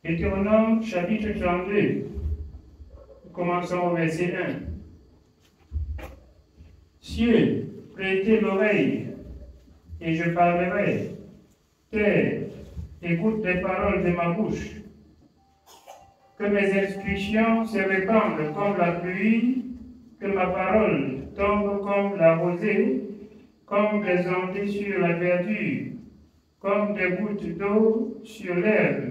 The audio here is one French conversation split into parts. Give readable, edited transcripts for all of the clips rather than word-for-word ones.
Deutéronome chapitre 32, commençons au verset 1. Cieux, prêtez l'oreille, et je parlerai. Terre, écoute les paroles de ma bouche. Que mes instructions se répandent comme la pluie, que ma parole tombe comme la rosée, comme des ondées sur la verdure, comme des gouttes d'eau sur l'herbe.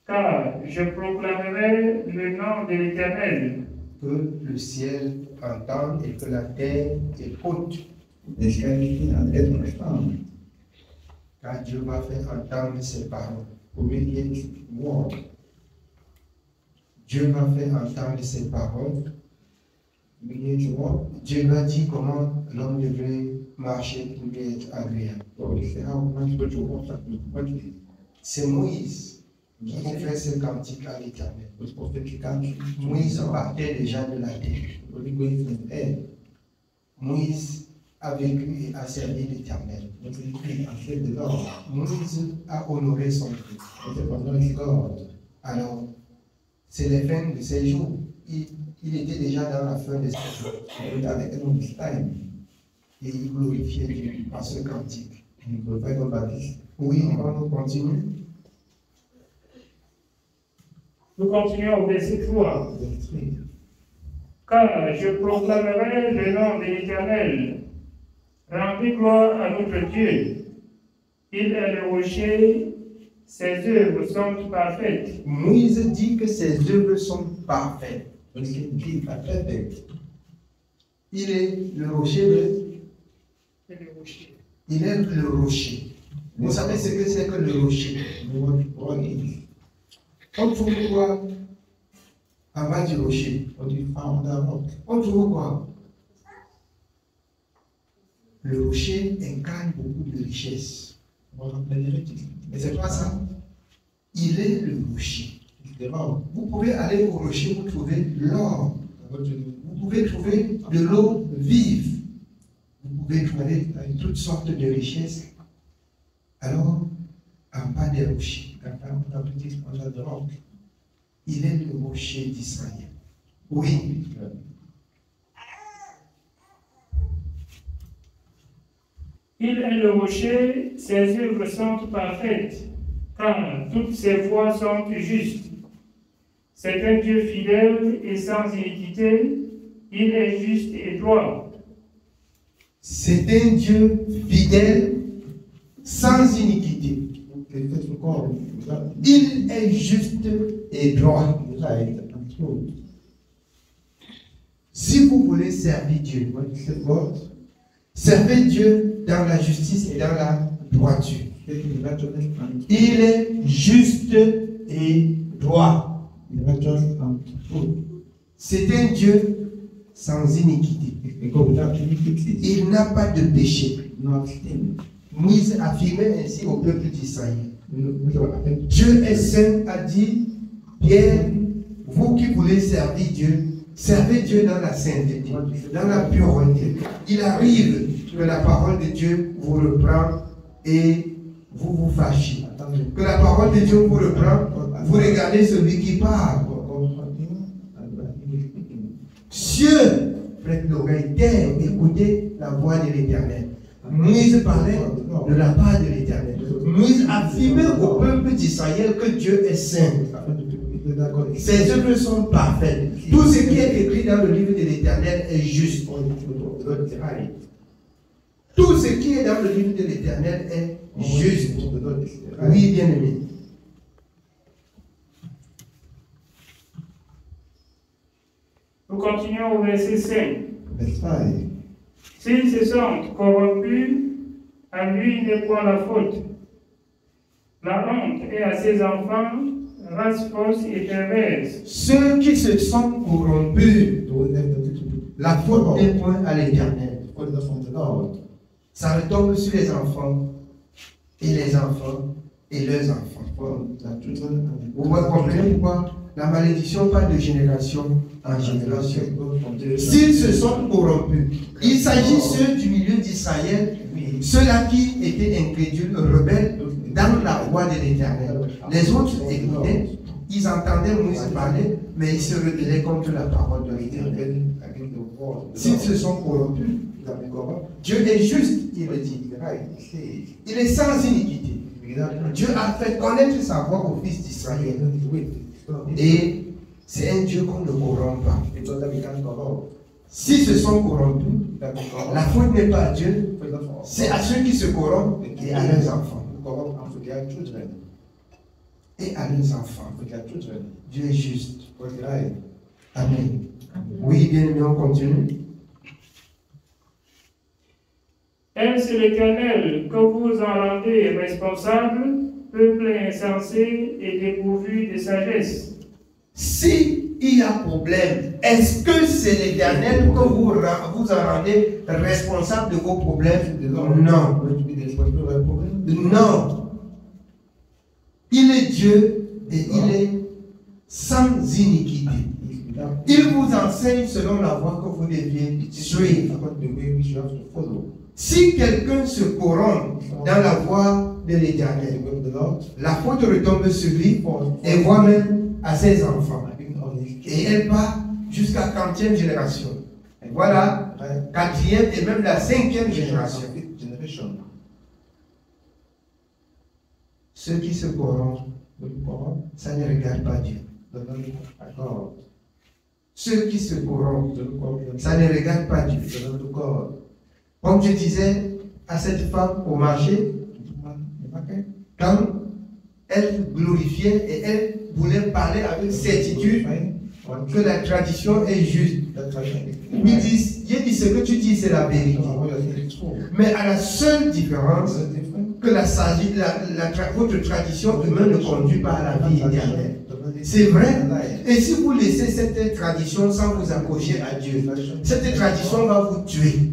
Car je proclamerai le nom de l'Éternel. Que le ciel entende et que la terre écoute. Car Dieu va faire entendre ses paroles. Dieu va faire entendre ses paroles. Dieu va dire comment l'homme devrait marcher pour lui être agréable. C'est Moïse qui a fait ce cantique à l'Éternel. Moïse partait déjà de la terre. Moïse a vécu et a servi l'Éternel. Moïse a honoré son Dieu. Alors, c'est la fin de ses jours. Il était déjà dans la fin de ses jours. Et il glorifiait Dieu par ce cantique. Oui, on continue. Nous continuons au verset 3. Car je proclamerai le nom de l'Éternel. Rendez gloire à notre Dieu. Il est le rocher, ses œuvres sont parfaites. Moïse dit que ses œuvres sont parfaites. Il est le rocher. Il est le rocher. Vous savez ce que c'est que le rocher? On trouve quoi en bas du rocher? On trouve quoi? Le rocher incarne beaucoup de richesses. Mais c'est pas ça. Il est le rocher. Vous pouvez aller au rocher, vous trouvez l'or. Vous pouvez trouver de l'eau vive. Vous pouvez trouver toutes sortes de richesses. Alors, en bas des rochers, il est le rocher d'Israël. Oui. Il est le rocher, ses œuvres sont parfaites, car toutes ses voies sont justes. C'est un Dieu fidèle et sans iniquité, il est juste et droit. C'est un Dieu fidèle, sans iniquité. Il est juste et droit. Si vous voulez servir Dieu, servez Dieu dans la justice et dans la droiture. Il est juste et droit. C'est un Dieu sans iniquité. Il n'a pas de péché. Moïse affirmait ainsi au peuple d'Israël. Dieu est saint, a dit Pierre, vous qui voulez servir Dieu, servez Dieu dans la sainteté, dans la pureté. Il arrive que la parole de Dieu vous reprend et vous vous fâchez. Que la parole de Dieu vous reprend, vous regardez celui qui parle. Cieux, prête l'oreille, terre, écoutez la voix de l'Éternel. Moïse parlait de la part de l'Éternel. Moïse affirmait au peuple d'Israël que Dieu est saint. Ses œuvres sont parfaites. Tout ce qui est écrit dans le livre de l'Éternel est juste. Tout ce qui est dans le livre de l'Éternel est juste. Oui, bien-aimé. Nous continuons au verset 5. S'ils se sentent corrompus, à lui n'est point la faute. La honte est à ses enfants, race fausse et perverse. Ceux qui se sentent corrompus, la faute n'est point à l'Éternel. Ça retombe sur les enfants et les enfants et leurs enfants. Vous comprenez pourquoi la malédiction part de génération en génération. S'ils se sont corrompus, il s'agit ceux du milieu d'Israël, ceux-là qui étaient incrédules, rebelles, dans la voie de l'Éternel. Les autres écoutaient, ils entendaient Moïse parler, mais ils se rebellaient contre la parole de l'Éternel. S'ils se sont corrompus, Dieu est juste, il le dit. Il est sans iniquité. Dieu a fait connaître sa voix au fils d'Israël. Et c'est un Dieu qu'on ne corrompt pas. S'ils se sont corrompus, la faute n'est pas à Dieu, c'est à ceux qui se corrompent et à leurs enfants. Et à leurs enfants. Dieu est juste. Amen. Oui, bien aimé, on continue. Est-ce l'Éternel que vous en rendez responsable, peuple insensé et dépourvu de sagesse? Si il y a problème, est-ce que c'est l'Éternel que vous en rendez responsable de vos problèmes? Non. Non. Il est Dieu et il est sans iniquité. Il vous enseigne selon la voie que vous deviez suivre. Si quelqu'un se corrompt dans la voie de l'Éternel, la faute retombe sur lui et voit même à ses enfants. Et elle part jusqu'à 40e génération. Et voilà, 4e et même la 5e génération. Ceux qui se corrompent, ça ne regarde pas Dieu. Ceux qui se corrompent, ça ne regarde pas Dieu. Comme je disais à cette femme au marché, quand elle glorifiait et elle voulait parler avec certitude que la tradition est juste. Il dit, ce que tu dis, c'est la vérité. Mais à la seule différence que votre tradition humaine ne conduit pas à la vie éternelle. C'est vrai. Et si vous laissez cette tradition sans vous accrocher à Dieu, cette tradition va vous tuer.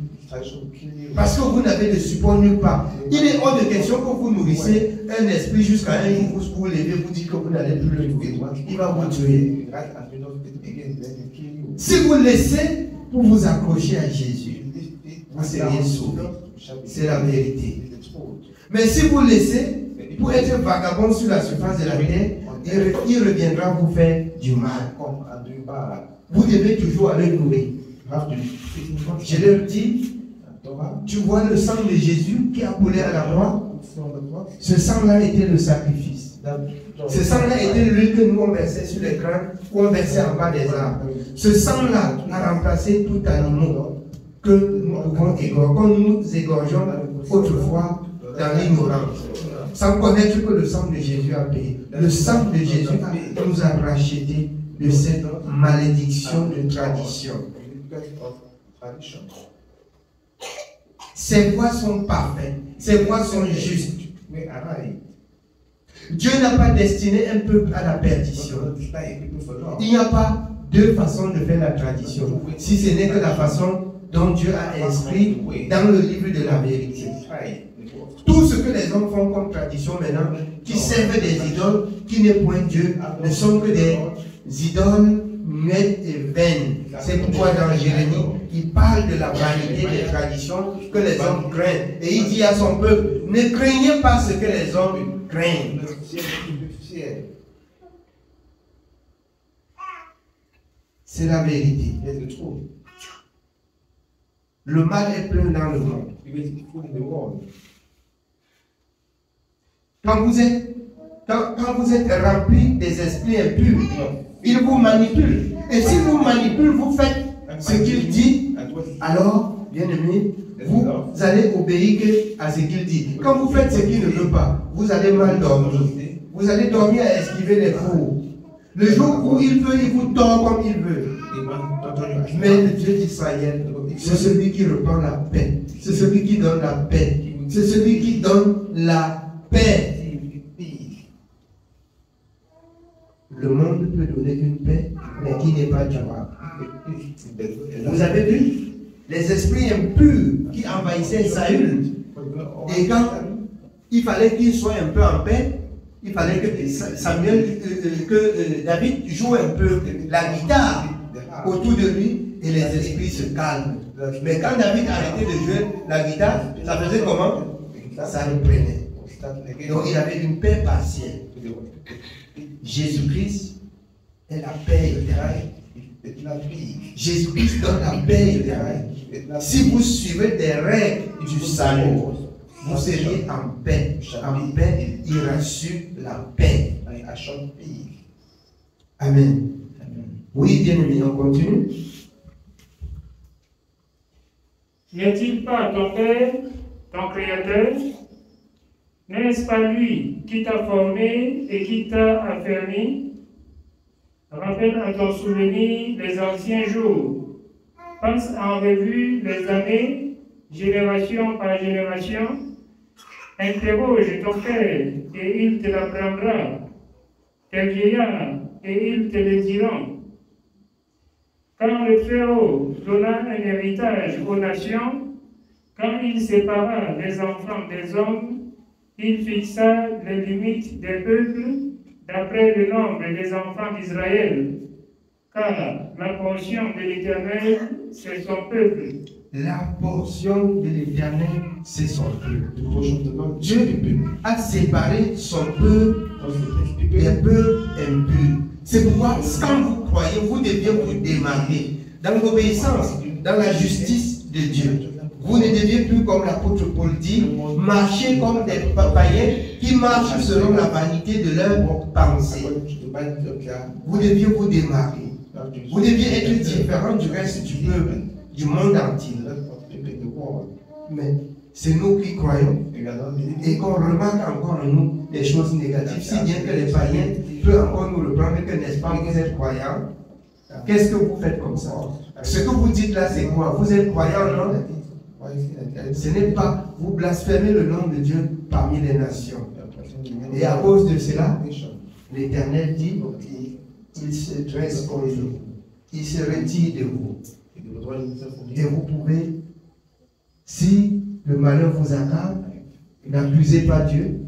Parce que vous n'avez de support nulle part. Il est hors de question que vous nourrissez un esprit jusqu'à un jour où vous levez, vous dites que vous n'allez plus le nourrir. Il va vous tuer. Si vous laissez pour vous accrocher à Jésus, vous seriez sauvés. C'est la vérité. Mais si vous laissez pour être vagabond sur la surface de la terre, il reviendra vous faire du mal. Vous devez toujours aller nourrir. Je leur dis, tu vois le sang de Jésus qui a coulé à la croix. Ce sang-là était le sacrifice. Ce sang-là était l'huile que nous on versait sur les crânes ou on versait en bas des arbres. Ce sang-là a remplacé tout animal que nous pouvons égorger, comme nous égorgeons autrefois dans l'ignorance, sans connaître que le sang de Jésus a payé. Le sang de Jésus nous a rachetés de cette malédiction de tradition. Ces voies sont parfaites, ces voies sont justes. Dieu n'a pas destiné un peuple à la perdition. Il n'y a pas deux façons de faire la tradition, si ce n'est que la façon dont Dieu a inscrit dans le livre de la vérité. Tout ce que les hommes font comme tradition maintenant, qui servent des idoles, qui n'est point Dieu, ne sont que des idoles muettes et vaines. C'est pourquoi dans Jérémie, il parle de la vanité des traditions que les hommes craignent. Et il dit à son peuple, ne craignez pas ce que les hommes craignent. C'est la vérité. Le mal est plein dans le monde. Quand vous êtes rempli des esprits impurs, il vous manipule. Et si vous manipule, vous faites ce qu'il dit, alors, bien aimé, vous allez obéir à ce qu'il dit. Quand vous faites ce qu'il ne veut pas, vous allez mal dormir. Vous allez dormir à esquiver les coups. Le jour où il veut, il vous tord comme il veut. Mais le Dieu d'Israël, c'est celui qui reprend la paix. C'est celui qui donne la paix. C'est celui qui donne la paix. Le monde peut donner une paix, mais qui n'est pas durable. Vous avez vu les esprits impurs qui envahissaient Saül. Et quand il fallait qu'il soit un peu en paix, il fallait que David joue un peu la guitare autour de lui et les esprits se calment. Mais quand David arrêtait de jouer la guitare, ça faisait comment? Ça reprenait. Donc il avait une paix partielle. Jésus-Christ est la paix éternelle. Jésus-Christ donne la paix éternelle. Si vous suivez des règles du salut, vous serez en paix. En paix, il rassure la paix. Amen. Oui, bien aimé, on continue. N'est-il pas ton Père, ton Créateur? N'est-ce pas lui qui t'a formé et qui t'a affermi? Rappelle à ton souvenir les anciens jours. Passe en revue les années, génération par génération. Interroge ton Père et il te l'apprendra. Tes vieillards et ils te le diront. Quand le Très-Haut donna un héritage aux nations, quand il sépara les enfants des hommes, il fixa les limites des peuples d'après le nombre des enfants d'Israël. Car la portion de l'Éternel, c'est son peuple. La portion de l'Éternel, c'est son peuple. Dieu a séparé son peuple des peuples impurs. C'est pourquoi, quand vous croyez, vous deviez vous démarquer dans l'obéissance, dans la justice de Dieu. Vous ne deviez plus, comme l'apôtre Paul dit, marcher comme des païens qui marchent selon la vanité de leur pensée. Vous deviez vous démarquer. Vous deviez être différent du reste du peuple, du monde entier. Mais c'est nous qui croyons et qu'on remarque encore en nous des choses négatives, si bien que les païens peuvent encore nous reprendre que, n'est-ce pas, vous êtes croyants. Qu'est-ce que vous faites comme ça? Ce que vous dites là, c'est quoi? Vous êtes croyants, non? Ce n'est pas, vous blasphémez le nom de Dieu parmi les nations. Et à cause de cela, l'Éternel dit, il se dresse contre vous, il se retire de vous. Et vous pouvez, si le malheur vous accable, n'accusez pas Dieu.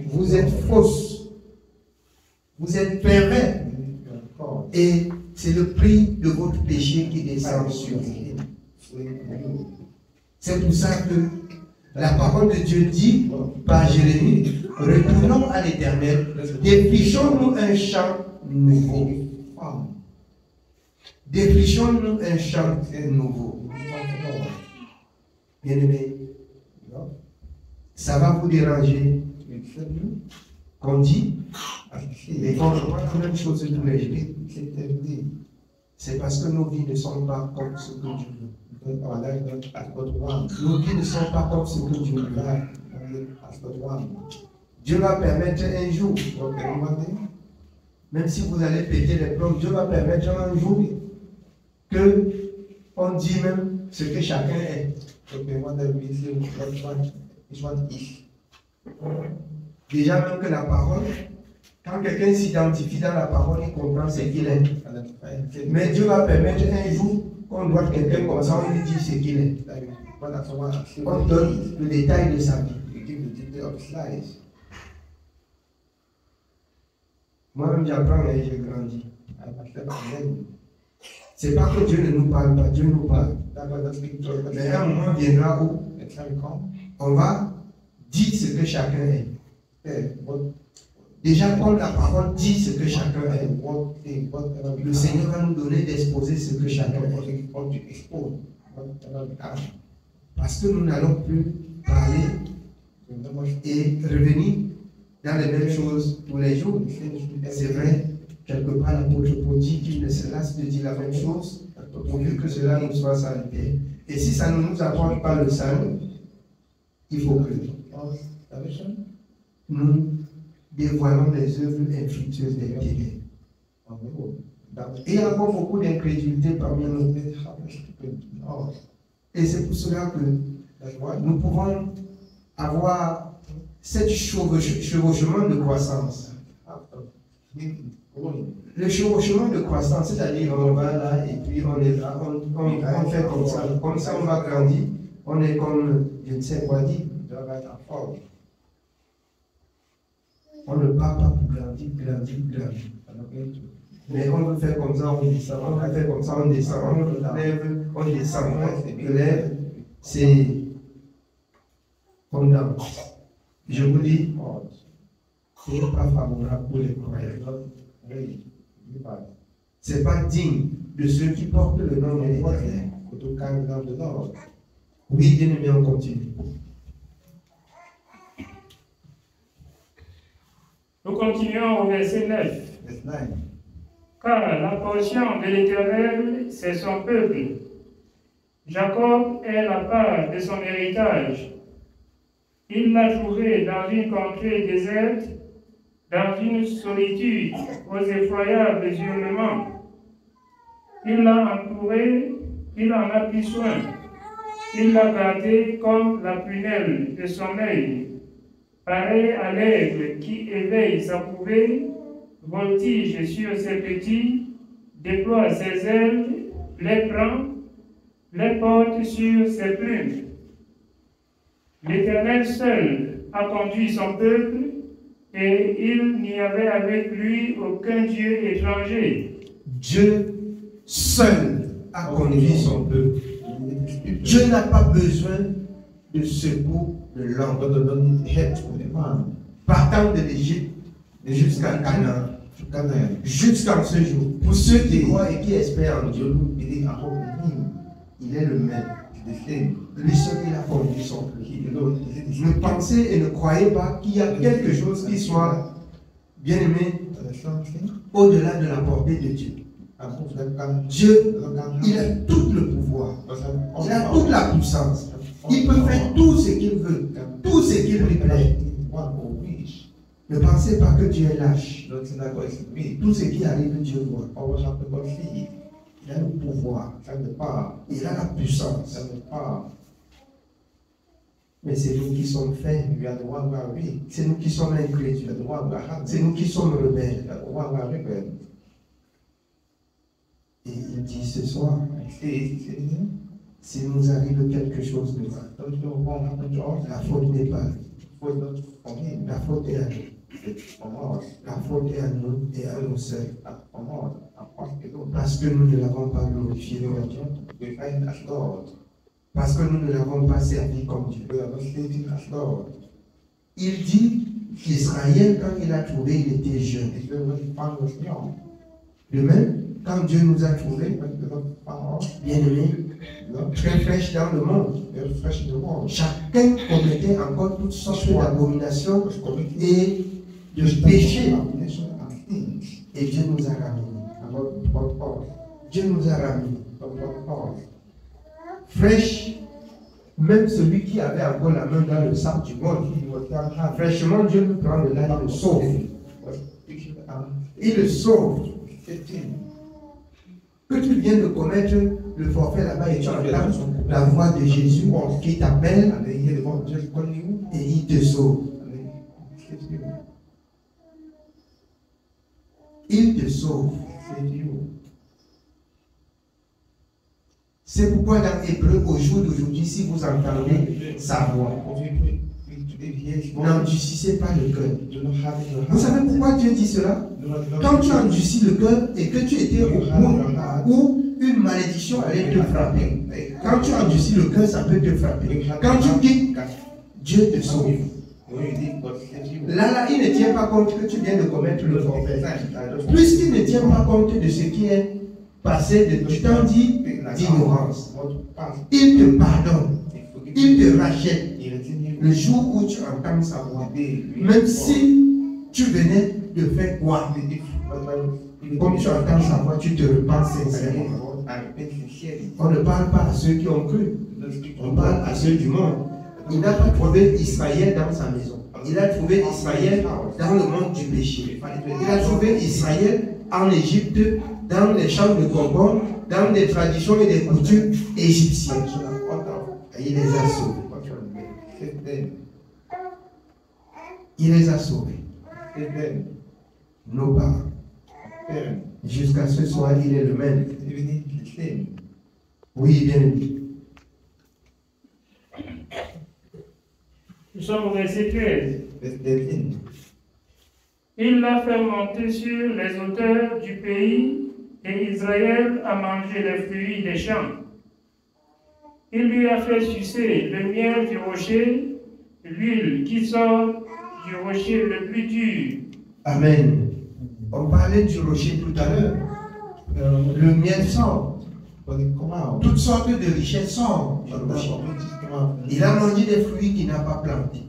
Vous êtes fausse, vous êtes pervers. Et c'est le prix de votre péché qui descend sur vous. C'est pour ça que la parole de Dieu dit par Jérémie, retournons à l'Éternel, défrichons-nous un champ nouveau. Défrichons-nous un champ nouveau. Bien-aimés, ça va vous déranger qu'on dit, mais qu'on revoit la même chose tous les jours. C'est parce que nos vies ne sont pas comme ce que Dieu veut. Nos vies ne sont pas comme ce que Dieu veut. Dieu va permettre un jour, même si vous allez péter les plombs, Dieu va permettre un jour que on dit même ce que chacun est. Déjà même que la parole, quand quelqu'un s'identifie dans la parole, il comprend ce qu'il est. Mais Dieu va permettre un jour qu'on doit quelqu'un comme ça, on lui dit ce qu'il est. On donne le détail de sa vie. Moi-même j'apprends et j'ai grandi. C'est pas que Dieu ne nous parle pas, Dieu nous parle. Mais un moment viendra où on va dire ce que chacun est. Déjà, comme la parole dit ce que chacun est, le Seigneur va nous donner d'exposer ce que chacun est. Parce que nous n'allons plus parler et revenir dans les mêmes choses tous les jours. C'est vrai, quelque part, l'apôtre Paul dit qu'il ne se lasse de dire la même chose, pourvu que cela nous soit salutaire. Et si ça ne nous apporte pas le salut, il faut que nous dévoilons les œuvres infructueuses des ténèbres. Et il y a encore beaucoup d'incrédulité parmi nous. Et c'est pour cela que nous pouvons avoir cet chevauchement de croissance. Le chevauchement de croissance, c'est-à-dire on va là et puis on est là, on fait comme ça on va grandir, on est comme, je ne sais quoi dire. On ne part pas pour grandir. Mais on veut faire comme ça, on descend. On veut faire comme ça, on descend. On lève, on descend. On lève, c'est comme dans. Je vous dis, ce n'est pas favorable pour les croyants. Ce n'est pas digne de ceux qui portent le nom de l'Éternel. Oui, bien aimé, on continue. Nous continuons au verset 9. Car la portion de l'Éternel, c'est son peuple. Jacob est la part de son héritage. Il l'a trouvé dans une contrée déserte, dans une solitude aux effroyables hurlements. Il l'a entouré, il en a pris soin. Il l'a gardé comme la prunelle de son œil. Pareil à l'aigle qui éveille sa couvée, voltige sur ses petits, déploie ses ailes, les prend, les porte sur ses plumes. L'Éternel seul a conduit son peuple, et il n'y avait avec lui aucun Dieu étranger. Dieu seul a conduit son peuple. Dieu n'a pas besoin de secours de l'homme. Partant de l'Égypte jusqu'à Canaan, jusqu'à ce jour, pour ceux qui croient et qui espèrent en Dieu, il est le même. Lui seul, il a conduit son peuple. Ne pensez et ne croyez pas qu'il y a quelque chose qui soit, bien aimé, au-delà de la portée de Dieu. Dieu, il a tout le pouvoir, il a toute la puissance, il peut faire tout ce qu'il veut, tout ce qui lui plaît. Ne pensez pas que Dieu est lâche. Tout ce qui arrive, Dieu voit. Il a le pouvoir, il a la puissance. Mais c'est nous qui sommes faibles, c'est nous qui sommes incrédules, c'est nous qui sommes rebelles. Et il dit ce soir, s'il nous arrive quelque chose de mal, la faute n'est pas la faute est à nous. La faute est à nous et à nous seuls. Parce que nous ne l'avons pas glorifié devant Dieu. Parce que nous ne l'avons pas servi comme Dieu. Il dit qu'Israël, quand il a trouvé, il était jeune. De même, quand Dieu nous a trouvés, bien aimés, très fraîches dans le monde, chacun commettait encore toutes sortes d'abominations et de péchés. Et Dieu nous a ramenés. Dieu nous a ramenés. Fraîche, même celui qui avait encore la main dans le sac du monde, fraîchement, Dieu nous prend de là et le sauve. Il le sauve. Que tu viens de commettre le forfait là-bas et tu entends la voix de Jésus qui t'appelle et il te sauve. Il te sauve. C'est pourquoi dans Hébreu, au jour d'aujourd'hui, si vous entendez sa voix, n'endurcissez pas le cœur. Vous savez pourquoi Dieu dit cela? Quand tu endurcis le cœur et que tu étais au point où une malédiction allait te frapper, quand tu endurcis le cœur, ça peut te frapper. Quand tu quittes, Dieu te sauve. Là, il ne tient pas compte que tu viens de commettre le forfait. Puisqu'il ne tient pas compte de ce qui est passé du temps dit d'ignorance, il te pardonne, il te rachète. Le jour où tu entends sa voix, même si tu venais de faire quoi, comme tu entends sa voix, tu te repens sincèrement. On ne parle pas à ceux qui ont cru, on parle à ceux du monde. Il n'a pas trouvé Israël dans sa maison. Il a trouvé Israël dans le monde du péché. Il a trouvé Israël en Égypte, dans les champs de concombre, dans des traditions et des coutumes égyptiennes. Et il les a sauvés. Il les a sauvés. Nos parents. Jusqu'à ce soir, il est le même. Oui, bien aimé. Nous sommes au verset 13. Il l'a fait monter sur les hauteurs du pays et Israël a mangé les fruits des champs. Il lui a fait sucer le miel du rocher, l'huile qui sort du rocher le plus dur. Amen. On parlait du rocher tout à l'heure. Le miel sort. Toutes sortes de richesses sortent du rocher. Il a mangé des fruits qu'il n'a pas plantés.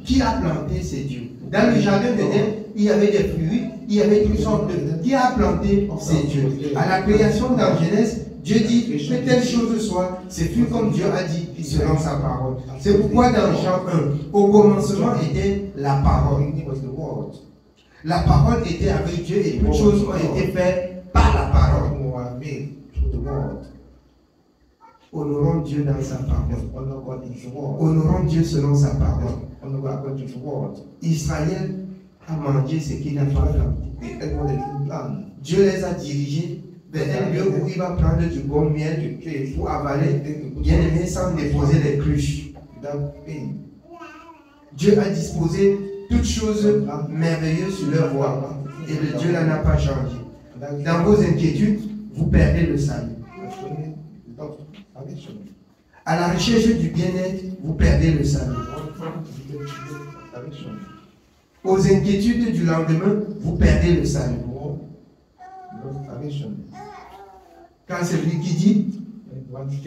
Qui a planté? C'est Dieu. Dans le jardin d'Éden, il y avait des fruits, il y avait toutes sortes de... Qui a planté? C'est Dieu. À la création dans Genèse, Dieu dit que telle chose soit, c'est fut comme Dieu a dit selon sa parole. C'est pourquoi dans Jean 1, au commencement était la parole. La parole était avec Dieu et toutes choses ont été faites par la parole. Honorons Dieu dans sa parole. Honorons Dieu selon sa parole. Israël a mangé ce qu'il n'a pas planté. Dieu les a dirigés vers un lieu où il va prendre du bon miel pour avaler, bien aimé, sans déposer les cruches. Dieu a disposé toutes choses merveilleuses sur leur voie et le Dieu là n'a pas changé. Dans vos inquiétudes, vous perdez le salut. À la recherche du bien-être, vous perdez le salut. Aux inquiétudes du lendemain, vous perdez le salut. Quand c'est lui qui dit,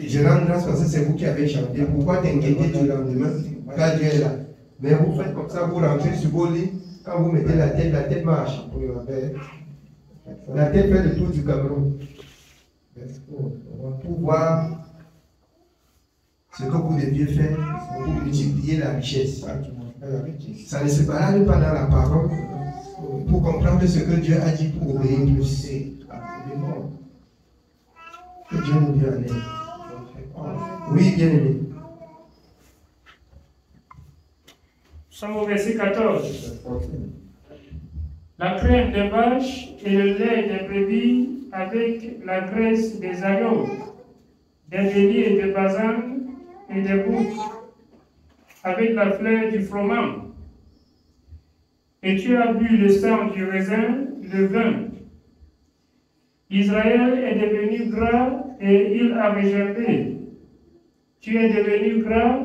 je rends grâce parce que c'est vous qui avez chanté. Pourquoi t'inquiéter du lendemain quand Dieu est là? Mais vous faites comme ça, vous rentrez sur vos lits, quand vous mettez la tête marche. La tête fait le tour du Cameroun. Pour voir ce que vous deviez faire pour multiplier la richesse. Ça ne se parle pas dans la parole pour comprendre ce que Dieu a dit pour obéir plus. Que Dieu nous vienne en aide. Oui, bien aimé. Psaume au verset 14. La crème des vaches et le lait des brebis avec la graisse des agneaux, des béliers, des basanes et des boucs, avec la fleur du froment. Et tu as bu le sang du raisin, le vin. Israël est devenu gras et il a régerbé. Tu es devenu gras,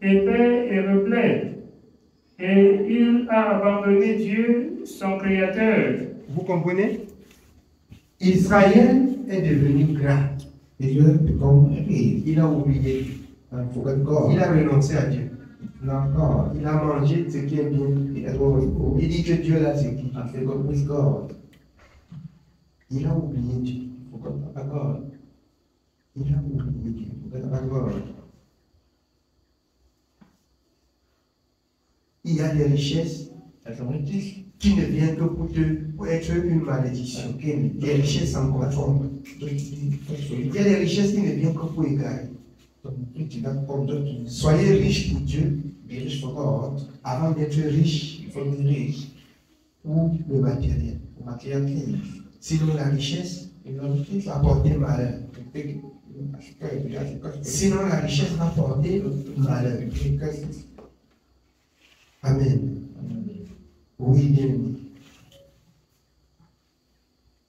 épais et replet. Et il a abandonné Dieu, son Créateur. Vous comprenez? Israël est devenu gras. Il a oublié. Il a renoncé à Dieu. Il a mangé ce qui est bien. Il dit que Dieu là c'est qui? Il a oublié Dieu. Il a oublié Dieu. Il y a des richesses qui ne viennent que pour être une malédiction. Des richesses sans conforme. Il y a des richesses qui ne viennent que pour égarer. Soyez riches pour Dieu avant d'être riche pour le matériel. Sinon la richesse va porter malheur. Sinon la richesse va porter malheur. Amen. Oui, bien aimé.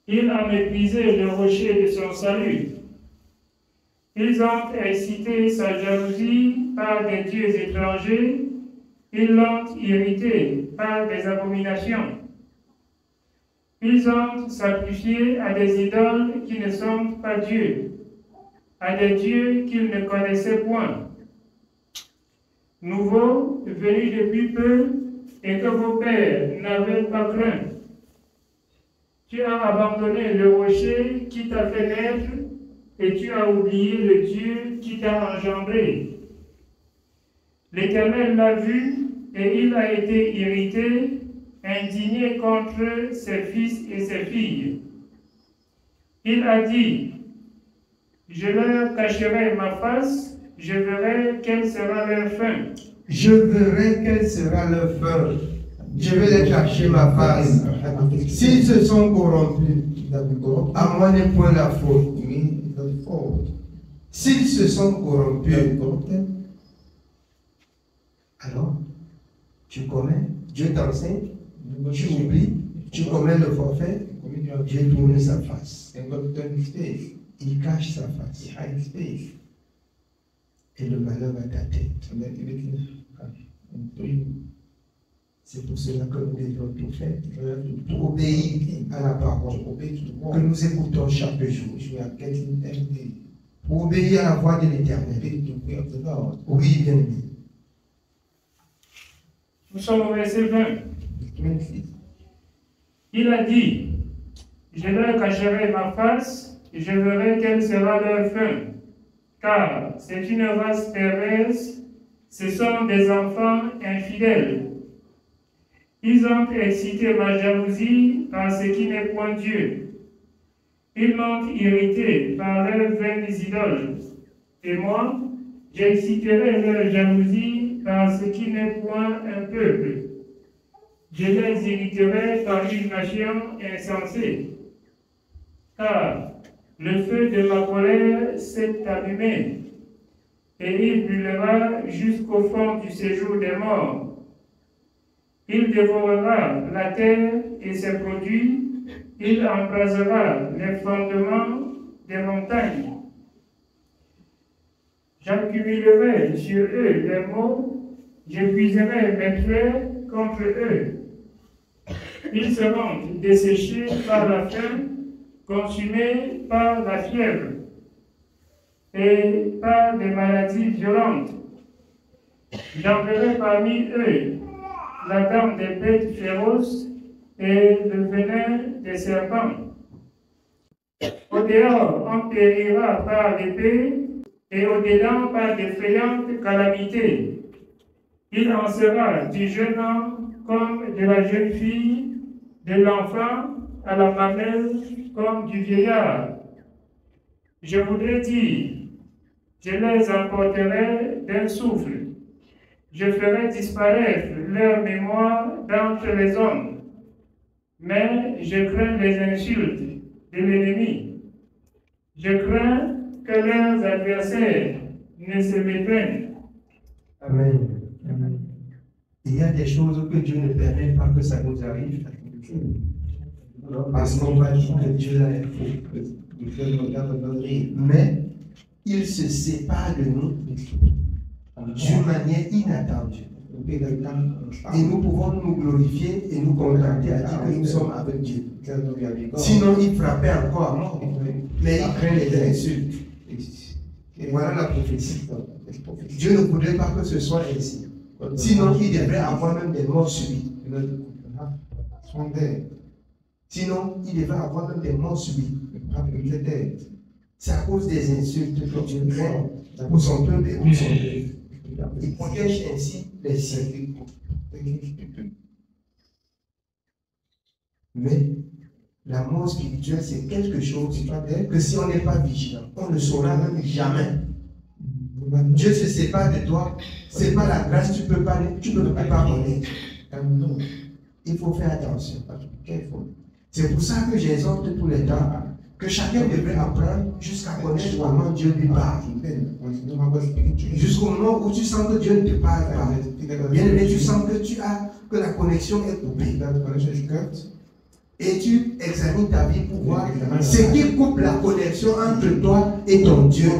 Il a méprisé le rocher de son salut. Ils ont excité sa jalousie par des dieux étrangers. Ils l'ont irrité par des abominations. Ils ont sacrifié à des idoles qui ne sont pas dieux, à des dieux qu'ils ne connaissaient point. Nouveau, venu depuis peu, et que vos pères n'avaient pas craint. Tu as abandonné le rocher qui t'a fait naître, et tu as oublié le Dieu qui t'a engendré. L'Éternel l'a vu, et il a été irrité, indigné contre ses fils et ses filles. Il a dit, je leur cacherai ma face, je verrai quelle sera leur fin. Je verrai quelle sera leur fin. Je vais les cacher ma face. S'ils se sont corrompus, à moi n'est point la faute. S'ils se sont corrompus, alors, tu connais, Dieu t'enseigne, tu oublies, tu commets le forfait, Dieu tourne sa face. Il cache sa face. Et le malheur va ta tête. C'est pour cela que nous devons tout faire pour obéir à la parole que nous écoutons chaque jour. Pour obéir à la voix de l'Éternel. Oui, bien aimé. Nous sommes au verset 20. Il a dit, je leur cacherai ma face et je verrai quelle sera leur fin. Car c'est une race perverse, ce sont des enfants infidèles. Ils ont excité ma jalousie par ce qui n'est point Dieu. Ils m'ont irrité par leurs vaines idoles. Et moi, j'exciterai leur jalousie par ce qui n'est point un peuple. Je les irriterai par une nation insensée. Car le feu de ma colère s'est allumé, et il brûlera jusqu'au fond du séjour des morts. Il dévorera la terre et ses produits, il embrasera les fondements des montagnes. J'accumulerai sur eux les maux, j'épuiserai mes traits contre eux. Ils seront desséchés par la faim, consumés par la fièvre et par des maladies violentes. J'enverrai parmi eux la dent des bêtes féroces et le venin des serpents. Au dehors, on périra par l'épée et au dedans par d'effrayantes calamités. Il en sera du jeune homme comme de la jeune fille, de l'enfant à la mamelle comme du vieillard. Je voudrais dire, je les emporterai d'un souffle. Je ferai disparaître leur mémoire d'entre les hommes. Mais je crains les insultes de l'ennemi. Je crains que leurs adversaires ne se méprennent. Amen. Amen. Il y a des choses que Dieu ne permet pas que ça nous arrive. Parce qu'on va dire que Dieu là est faux. Mais il se sépare de nous d'une manière inattendue. Et nous pouvons nous glorifier et nous contenter à dire que nous sommes avec Dieu. Sinon, il frappait encore à mort. Mais il craint les insultes. Et voilà la prophétie. Dieu ne voudrait pas que ce soit ainsi. Sinon, il devrait avoir même des morts subies. Sinon, il devrait avoir même des morts subies. C'est à cause des insultes que Dieu craint pour son peuple et pour son peuple. Il protège ainsi les siens. Mais la mort spirituelle, c'est quelque chose que si on n'est pas vigilant, on ne saura même jamais. Dieu se sépare de toi, c'est pas la grâce, tu ne peux pas connaître. Il faut faire attention. C'est pour ça que j'exhorte tous les temps que chacun devrait apprendre jusqu'à connaître comment Dieu lui parle. Jusqu'au moment où tu sens que Dieu ne te parle pas. Bien aimé, tu sens que la connexion est coupée. Et tu examines ta vie pour voir ce qui coupe la connexion entre toi et ton Dieu.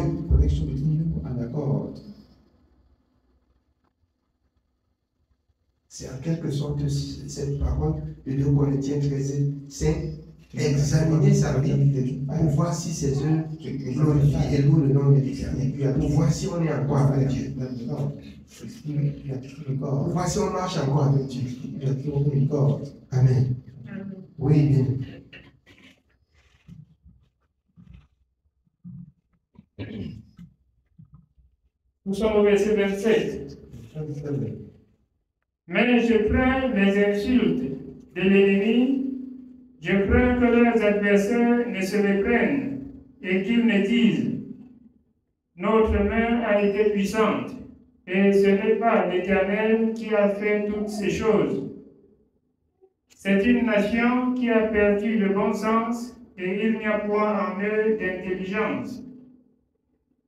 C'est en quelque sorte cette parole de 2 Corinthiens 13, c'est examiner sa vie pour voir si ses œuvres glorifient et louent le nom de l'Éternel, pour voir si on est encore avec Dieu, pour voir si on marche encore avec Dieu. Amen. Oui, bien. Nous sommes au verset 27. Mais je crains les insultes de l'ennemi, je crains que leurs adversaires ne se méprennent et qu'ils ne disent « Notre main a été puissante, et ce n'est pas l'Éternel qui a fait toutes ces choses. » C'est une nation qui a perdu le bon sens et il n'y a point en eux d'intelligence.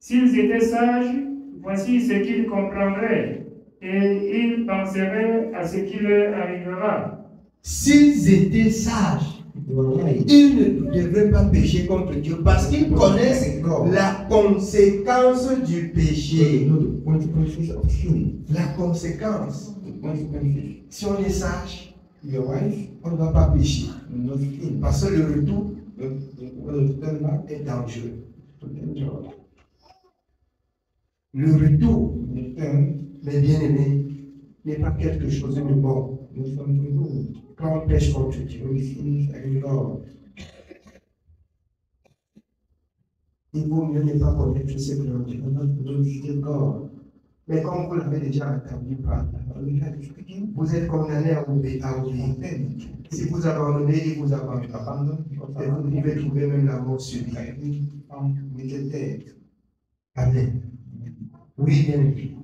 S'ils étaient sages, voici ce qu'ils comprendraient et ils penseraient à ce qui leur arrivera. s'ils étaient sages, ils ne devraient pas pécher contre Dieu parce qu'ils connaissent la conséquence du péché. La conséquence. Si on est sage, on ne va pas pécher. Parce que le retour est dangereux. Le retour, mes bien-aimés, n'est pas quelque chose de bon. Quand on pêche contre Dieu, il vaut mieux ne pas connaître ce que l'on dit. Mais comme vous l'avez déjà entendu parler, vous êtes condamné à obéir. Si vous abandonnez, il vous abandonne. Et vous pouvez trouver même la mort subite. Amen. Oui, bien aimé.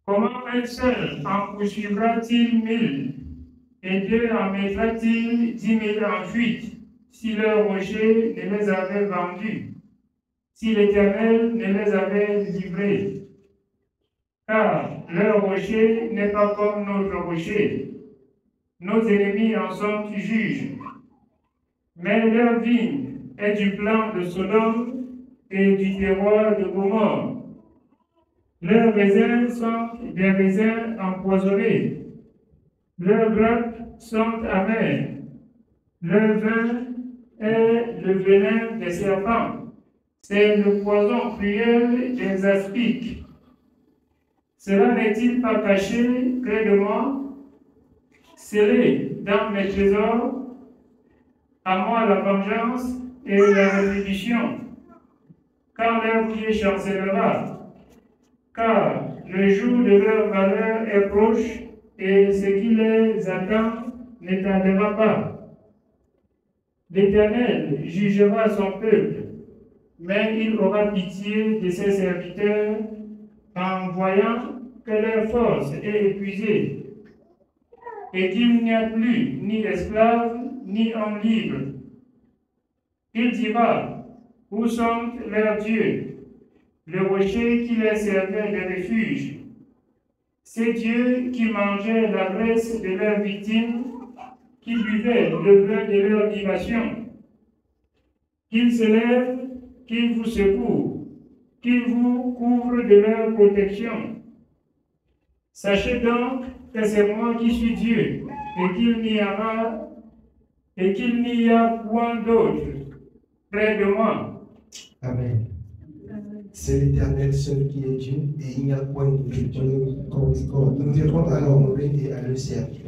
Comment un seul en poursuivra-t-il 1000 et deux en mettra-t-il 10 000 en fuite si leur rocher ne les avait vendus, si l'Éternel ne les avait livrés? Car leur rocher n'est pas comme notre rocher. Nos ennemis en sont juges. Mais leur vigne est du plan de Sodome et du terroir de Gomorrhe. Leurs raisins sont des raisins empoisonnés. Leurs grappes sont amères. Leur vin est le venin des serpents. C'est le poison cruel des aspics. Cela n'est-il pas caché près de moi, scellé dans mes trésors? À moi la vengeance et la rétribution, quand leur pied chancellera. Car le jour de leur malheur est proche, et ce qui les attend ne tardera pas. L'Éternel jugera son peuple, mais il aura pitié de ses serviteurs en voyant que leur force est épuisée, et qu'il n'y a plus ni esclaves, ni hommes libres. Il dira, où sont leurs dieux? Le rocher qui les servait de refuge, ces dieux qui mangeaient la graisse de leurs victimes, qui buvaient le vin de leur libation, qu'ils se lèvent, qu'ils vous secourent, qu'ils vous couvrent de leur protection. Sachez donc que c'est moi qui suis Dieu, et qu'il n'y a point d'autre près de moi. Amen. C'est l'Éternel seul qui est Dieu et il n'y a point de Dieu. Nous devons à l'honorer et à le servir.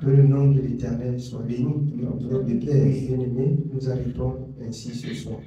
Que le nom de l'Éternel soit béni. Bien-aimés, nous arrêtons ainsi ce soir.